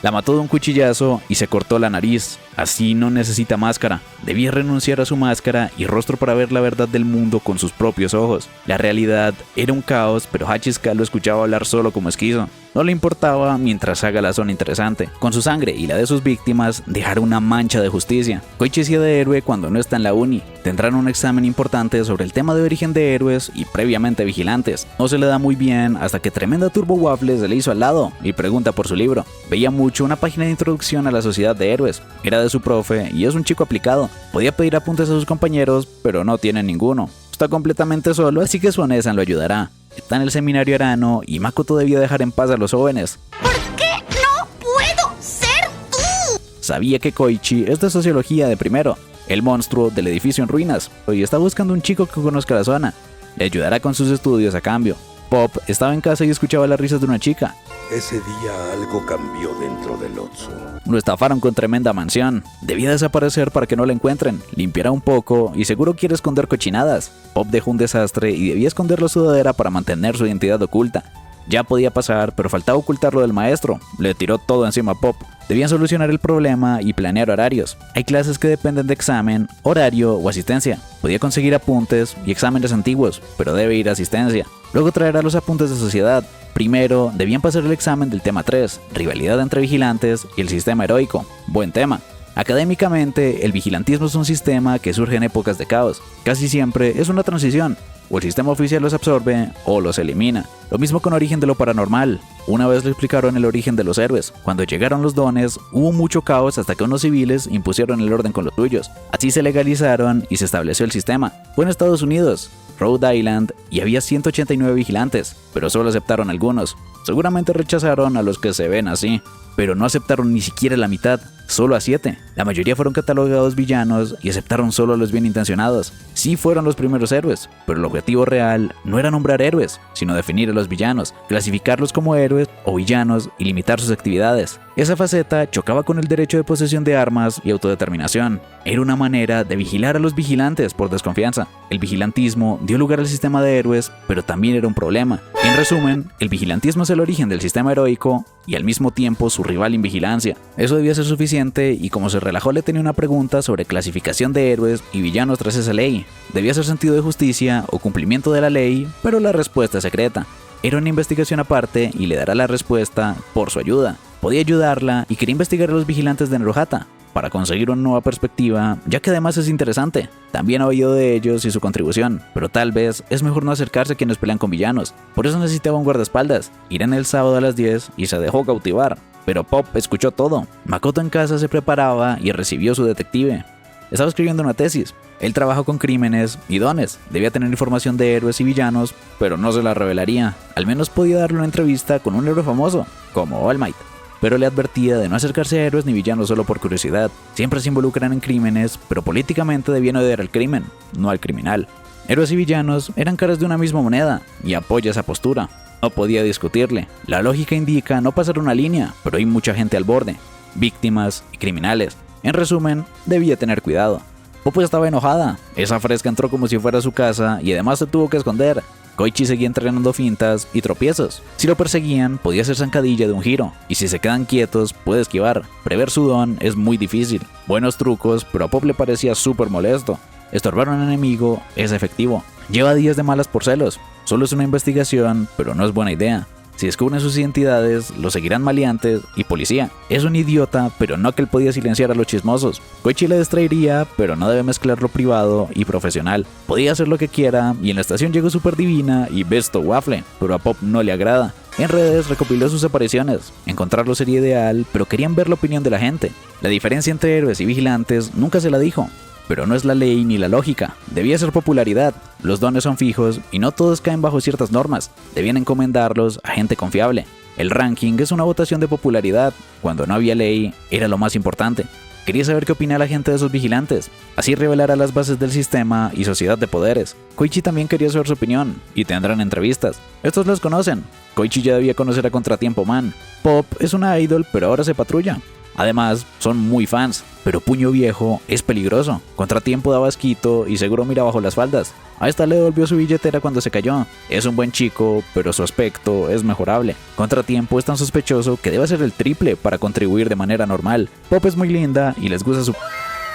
La mató de un cuchillazo y se cortó la nariz. Así no necesita máscara. Debía renunciar a su máscara y rostro para ver la verdad del mundo con sus propios ojos. La realidad era un caos, pero Hachizka lo escuchaba hablar solo como esquizo. No le importaba mientras haga la zona interesante. Con su sangre y la de sus víctimas, dejará una mancha de justicia. Koichi hacía de héroe cuando no está en la uni. Tendrán un examen importante sobre el tema de origen de héroes y previamente vigilantes. No se le da muy bien hasta que tremenda Turbo Waffle se le hizo al lado y pregunta por su libro. Veía mucho una página de introducción a la sociedad de héroes. Era de su profe y es un chico aplicado. Podía pedir apuntes a sus compañeros, pero no tiene ninguno. Está completamente solo, así que su Onesan lo ayudará. Está en el seminario Arano y Makoto debía dejar en paz a los jóvenes. ¿Por qué no puedo ser tú? Sabía que Koichi es de sociología de primero, el monstruo del edificio en ruinas, y está buscando un chico que conozca la zona. Le ayudará con sus estudios a cambio. Pop estaba en casa y escuchaba las risas de una chica. Ese día algo cambió dentro del Otsu. Lo estafaron con tremenda mansión. Debía desaparecer para que no la encuentren. Limpiará un poco y seguro quiere esconder cochinadas. Pop dejó un desastre y debía esconder la sudadera para mantener su identidad oculta. Ya podía pasar, pero faltaba ocultarlo del maestro. Le tiró todo encima a Pop. Debían solucionar el problema y planear horarios. Hay clases que dependen de examen, horario o asistencia. Podía conseguir apuntes y exámenes antiguos, pero debe ir a asistencia. Luego traerá los apuntes de sociedad. Primero, debían pasar el examen del tema 3, rivalidad entre vigilantes y el sistema heroico. Buen tema. Académicamente, el vigilantismo es un sistema que surge en épocas de caos. Casi siempre es una transición. O el sistema oficial los absorbe o los elimina. Lo mismo con origen de lo paranormal. Una vez le explicaron el origen de los héroes. Cuando llegaron los dones, hubo mucho caos hasta que unos civiles impusieron el orden con los suyos. Así se legalizaron y se estableció el sistema. Fue en Estados Unidos, Rhode Island, y había 189 vigilantes, pero solo aceptaron algunos. Seguramente rechazaron a los que se ven así, pero no aceptaron ni siquiera la mitad, solo a 7. La mayoría fueron catalogados villanos y aceptaron solo a los bien intencionados. Sí fueron los primeros héroes, pero el objetivo real no era nombrar héroes, sino definir a los villanos, clasificarlos como héroes o villanos y limitar sus actividades. Esa faceta chocaba con el derecho de posesión de armas y autodeterminación. Era una manera de vigilar a los vigilantes por desconfianza. El vigilantismo dio lugar al sistema de héroes, pero también era un problema. En resumen, el vigilantismo es el origen del sistema heroico y al mismo tiempo su rival en vigilancia. Eso debía ser suficiente y como se relajó le tenía una pregunta sobre clasificación de héroes y villanos tras esa ley. Debía ser sentido de justicia o cumplimiento de la ley, pero la respuesta es secreta. Era una investigación aparte y le dará la respuesta por su ayuda. Podía ayudarla y quería investigar a los vigilantes de Naruhata para conseguir una nueva perspectiva, ya que además es interesante. También ha oído de ellos y su contribución, pero tal vez es mejor no acercarse a quienes pelean con villanos. Por eso necesitaba un guardaespaldas. Irán el sábado a las 10 y se dejó cautivar. Pero Pop escuchó todo. Makoto en casa se preparaba y recibió su detective. Estaba escribiendo una tesis. Él trabajó con crímenes y dones. Debía tener información de héroes y villanos, pero no se la revelaría. Al menos podía darle una entrevista con un héroe famoso, como All Might. Pero le advertía de no acercarse a héroes ni villanos solo por curiosidad. Siempre se involucran en crímenes, pero políticamente debían odiar al crimen, no al criminal. Héroes y villanos eran caras de una misma moneda, y apoya esa postura. No podía discutirle. La lógica indica no pasar una línea, pero hay mucha gente al borde. Víctimas y criminales. En resumen, debía tener cuidado. Popo estaba enojada. Esa fresca entró como si fuera su casa y además se tuvo que esconder. Koichi seguía entrenando fintas y tropiezos. Si lo perseguían, podía ser zancadilla de un giro, y si se quedan quietos, puede esquivar. Prever su don es muy difícil. Buenos trucos, pero a Pop le parecía súper molesto. Estorbar a un enemigo es efectivo. Lleva días de malas por celos. Solo es una investigación, pero no es buena idea. Si descubren sus identidades, lo seguirán maleantes y policía. Es un idiota, pero no que él podía silenciar a los chismosos. Koichi le distraería, pero no debe mezclar lo privado y profesional. Podía hacer lo que quiera, y en la estación llegó Super Divina y Besto Waffle, pero a Pop no le agrada. En redes recopiló sus apariciones. Encontrarlo sería ideal, pero querían ver la opinión de la gente. La diferencia entre héroes y vigilantes nunca se la dijo. Pero no es la ley ni la lógica, debía ser popularidad. Los dones son fijos y no todos caen bajo ciertas normas, debían encomendarlos a gente confiable. El ranking es una votación de popularidad, cuando no había ley era lo más importante. Quería saber qué opina la gente de esos vigilantes, así revelará las bases del sistema y sociedad de poderes. Koichi también quería saber su opinión, y tendrán entrevistas. Estos los conocen. Koichi ya debía conocer a Contratiempo Man. Pop es una idol, pero ahora se patrulla. Además, son muy fans, pero Puño Viejo es peligroso. Contratiempo daba asquito y seguro mira bajo las faldas. A esta le devolvió su billetera cuando se cayó. Es un buen chico, pero su aspecto es mejorable. Contratiempo es tan sospechoso que debe hacer el triple para contribuir de manera normal. Pop es muy linda y les gusta su...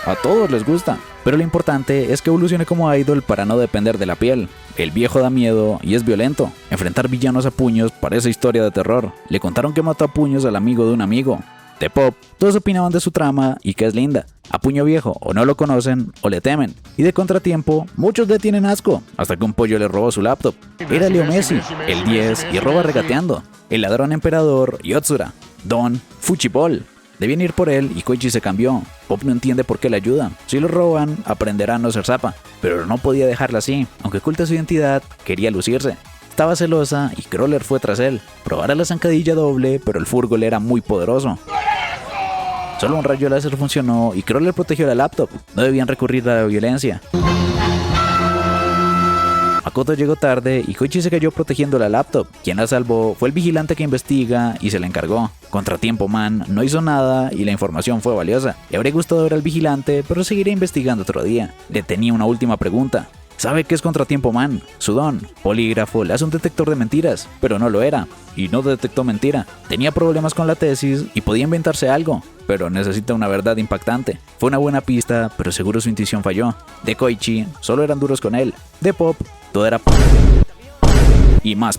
A todos les gusta, pero lo importante es que evolucione como idol para no depender de la piel. El viejo da miedo y es violento. Enfrentar villanos a puños parece historia de terror. Le contaron que mató a puños al amigo de un amigo. De Pop, todos opinaban de su trama y que es linda. A Puño Viejo o no lo conocen o le temen. Y de Contratiempo, muchos le tienen asco, hasta que un pollo le robó su laptop. Era Leo Messi, el 10 y roba regateando. El ladrón emperador Yotsura. Don Fuchibol. Debían ir por él y Koichi se cambió. Pop no entiende por qué le ayuda. Si lo roban, aprenderá a no ser zapa. Pero no podía dejarla así. Aunque oculta su identidad, quería lucirse. Estaba celosa y Crawler fue tras él. Probara la zancadilla doble, pero el Furgol era muy poderoso. Solo un rayo láser funcionó y Crawler protegió la laptop. No debían recurrir a la violencia. Makoto llegó tarde y Koichi se cayó protegiendo la laptop. Quien la salvó fue el vigilante que investiga y se la encargó. Contratiempo Man no hizo nada y la información fue valiosa. Le habría gustado ver al vigilante, pero seguiría investigando otro día. Le tenía una última pregunta. ¿Sabe qué es Contratiempo Man? Su don, polígrafo, le hace un detector de mentiras, pero no lo era, y no detectó mentira. Tenía problemas con la tesis y podía inventarse algo, pero necesita una verdad impactante. Fue una buena pista, pero seguro su intuición falló. De Koichi, solo eran duros con él. De Pop, todo era y más.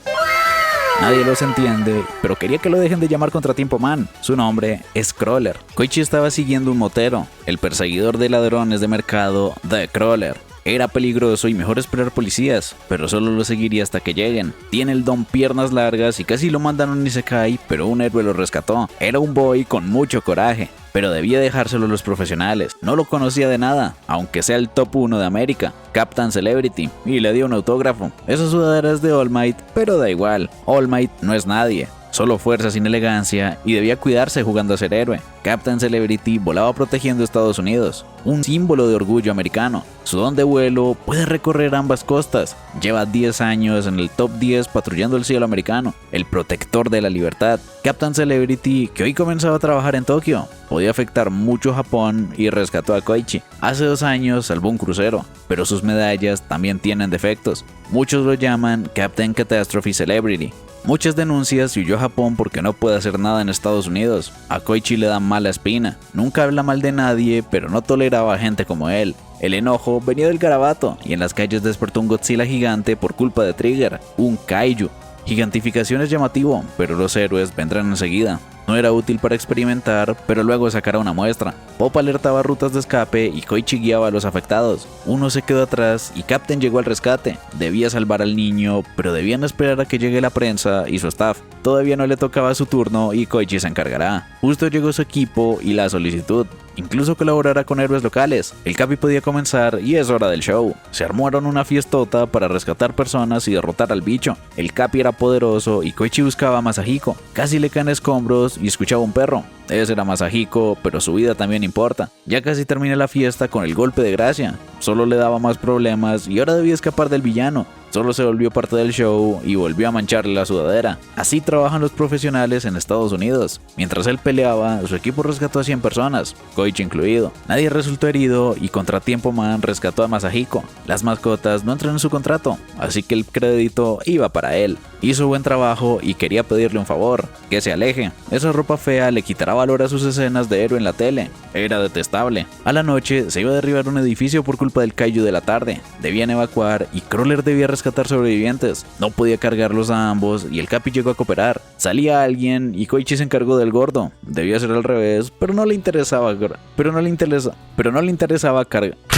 Nadie los entiende, pero quería que lo dejen de llamar Contratiempo Man. Su nombre es Crawler. Koichi estaba siguiendo un motero, el perseguidor de ladrones de mercado, The Crawler. Era peligroso y mejor esperar policías, pero solo lo seguiría hasta que lleguen. Tiene el don piernas largas y casi lo mandan a un isekai, pero un héroe lo rescató. Era un boy con mucho coraje, pero debía dejárselo a los profesionales. No lo conocía de nada, aunque sea el top 1 de América, Captain Celebrity, y le dio un autógrafo. Esa sudadera es de All Might, pero da igual, All Might no es nadie. Solo fuerza sin elegancia y debía cuidarse jugando a ser héroe. Captain Celebrity volaba protegiendo Estados Unidos, un símbolo de orgullo americano. Su don de vuelo puede recorrer ambas costas. Lleva 10 años en el top 10 patrullando el cielo americano, el protector de la libertad. Captain Celebrity, que hoy comenzaba a trabajar en Tokio, podía afectar mucho a Japón y rescató a Koichi. Hace 2 años salvó un crucero, pero sus medallas también tienen defectos. Muchos lo llaman Captain Catastrophe Celebrity. Muchas denuncias y huyó a Japón porque no puede hacer nada en Estados Unidos. A Koichi le da mala espina. Nunca habla mal de nadie, pero no toleraba a gente como él. El enojo venía del garabato y en las calles despertó un Godzilla gigante por culpa de Trigger, un kaiju. Gigantificación es llamativo, pero los héroes vendrán enseguida. No era útil para experimentar, pero luego sacará una muestra. Pop alertaba rutas de escape y Koichi guiaba a los afectados. Uno se quedó atrás y Captain llegó al rescate. Debía salvar al niño, pero debían esperar a que llegue la prensa y su staff. Todavía no le tocaba su turno y Koichi se encargará. Justo llegó su equipo y la solicitud. Incluso colaborará con héroes locales. El Capi podía comenzar y es hora del show. Se armaron una fiestota para rescatar personas y derrotar al bicho. El Capi era poderoso y Koichi buscaba a Masahiko. Casi le caen escombros y escuchaba un perro. Ese era Masahiko, pero su vida también importa. Ya casi termina la fiesta con el golpe de gracia. Solo le daba más problemas y ahora debía escapar del villano. Solo se volvió parte del show y volvió a mancharle la sudadera. Así trabajan los profesionales en Estados Unidos. Mientras él peleaba, su equipo rescató a 100 personas, Koichi incluido. Nadie resultó herido y Contratiempo Man rescató a Masahiko. Las mascotas no entran en su contrato, así que el crédito iba para él. Hizo buen trabajo y quería pedirle un favor, que se aleje. Esa ropa fea le quitará valor a sus escenas de héroe en la tele. Era detestable. A la noche se iba a derribar un edificio por culpa culpa del kaiju de la tarde. Debían evacuar y Crawler debía rescatar sobrevivientes. No podía cargarlos a ambos y el Capi llegó a cooperar. Salía alguien y Koichi se encargó del gordo. Debía ser al revés, pero no le interesaba cargar.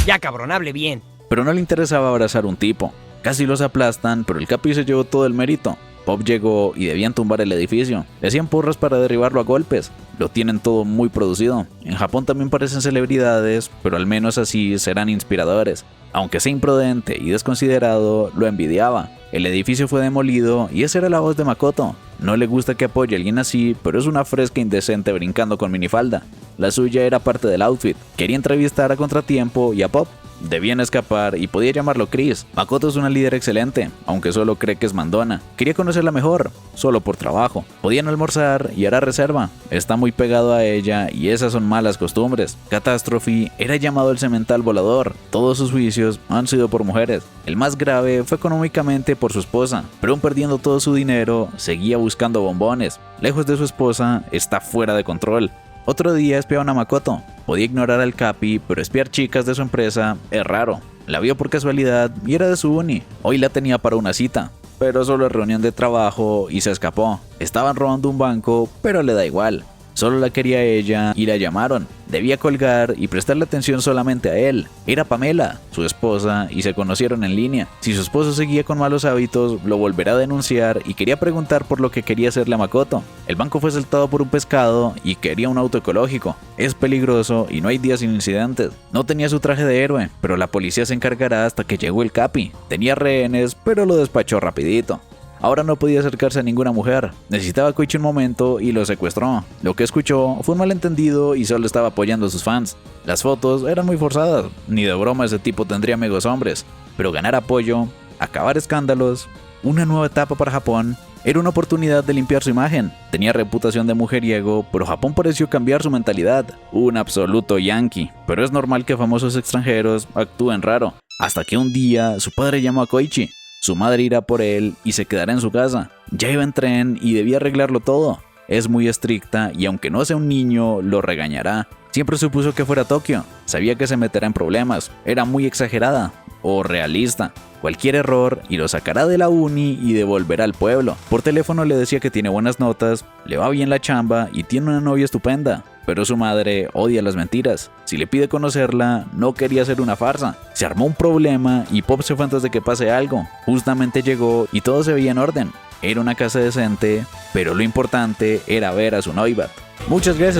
Ya cabrón, hable bien. Pero no le interesaba abrazar un tipo. Casi los aplastan, pero el Capi se llevó todo el mérito. Pop llegó y debían tumbar el edificio. Le hacían porras para derribarlo a golpes. Lo tienen todo muy producido. En Japón también parecen celebridades, pero al menos así serán inspiradores. Aunque sea imprudente y desconsiderado, lo envidiaba. El edificio fue demolido y esa era la voz de Makoto. No le gusta que apoye a alguien así, pero es una fresca indecente brincando con minifalda. La suya era parte del outfit. Quería entrevistar a Contratiempo y a Pop. Debían escapar y podía llamarlo Chris. Makoto es una líder excelente, aunque solo cree que es mandona. Quería conocerla mejor, solo por trabajo. Podían almorzar y hará reserva. Está muy pegado a ella y esas son malas costumbres. Catástrofe era llamado el cemental volador. Todos sus juicios han sido por mujeres. El más grave fue económicamente por su esposa, pero aún perdiendo todo su dinero, seguía buscando bombones. Lejos de su esposa, está fuera de control. Otro día espiaron a Makoto. Podía ignorar al Capi, pero espiar chicas de su empresa es raro. La vio por casualidad y era de su uni. Hoy la tenía para una cita, pero solo es reunión de trabajo y se escapó. Estaban robando un banco, pero le da igual. Solo la quería ella y la llamaron. Debía colgar y prestarle atención solamente a él. Era Pamela, su esposa, y se conocieron en línea. Si su esposo seguía con malos hábitos, lo volverá a denunciar y quería preguntar por lo que quería hacerle a Makoto. El banco fue asaltado por un pescado y quería un auto ecológico. Es peligroso y no hay días sin incidentes. No tenía su traje de héroe, pero la policía se encargará hasta que llegó el Capi. Tenía rehenes, pero lo despachó rapidito. Ahora no podía acercarse a ninguna mujer. Necesitaba a Koichi un momento y lo secuestró. Lo que escuchó fue un malentendido y solo estaba apoyando a sus fans. Las fotos eran muy forzadas. Ni de broma ese tipo tendría amigos hombres. Pero ganar apoyo, acabar escándalos, una nueva etapa para Japón, era una oportunidad de limpiar su imagen. Tenía reputación de mujeriego, pero Japón pareció cambiar su mentalidad. Un absoluto yankee. Pero es normal que famosos extranjeros actúen raro. Hasta que un día su padre llamó a Koichi. Su madre irá por él y se quedará en su casa. Ya iba en tren y debía arreglarlo todo. Es muy estricta y aunque no sea un niño, lo regañará. Siempre supuso que fuera Tokio. Sabía que se meterá en problemas. Era muy exagerada o realista. Cualquier error y lo sacará de la uni y devolverá al pueblo. Por teléfono le decía que tiene buenas notas, le va bien la chamba y tiene una novia estupenda. Pero su madre odia las mentiras. Si le pide conocerla, no quería hacer una farsa. Se armó un problema y Pop se fue antes de que pase algo. Justamente llegó y todo se veía en orden. Era una casa decente, pero lo importante era ver a su noibat. Muchas gracias.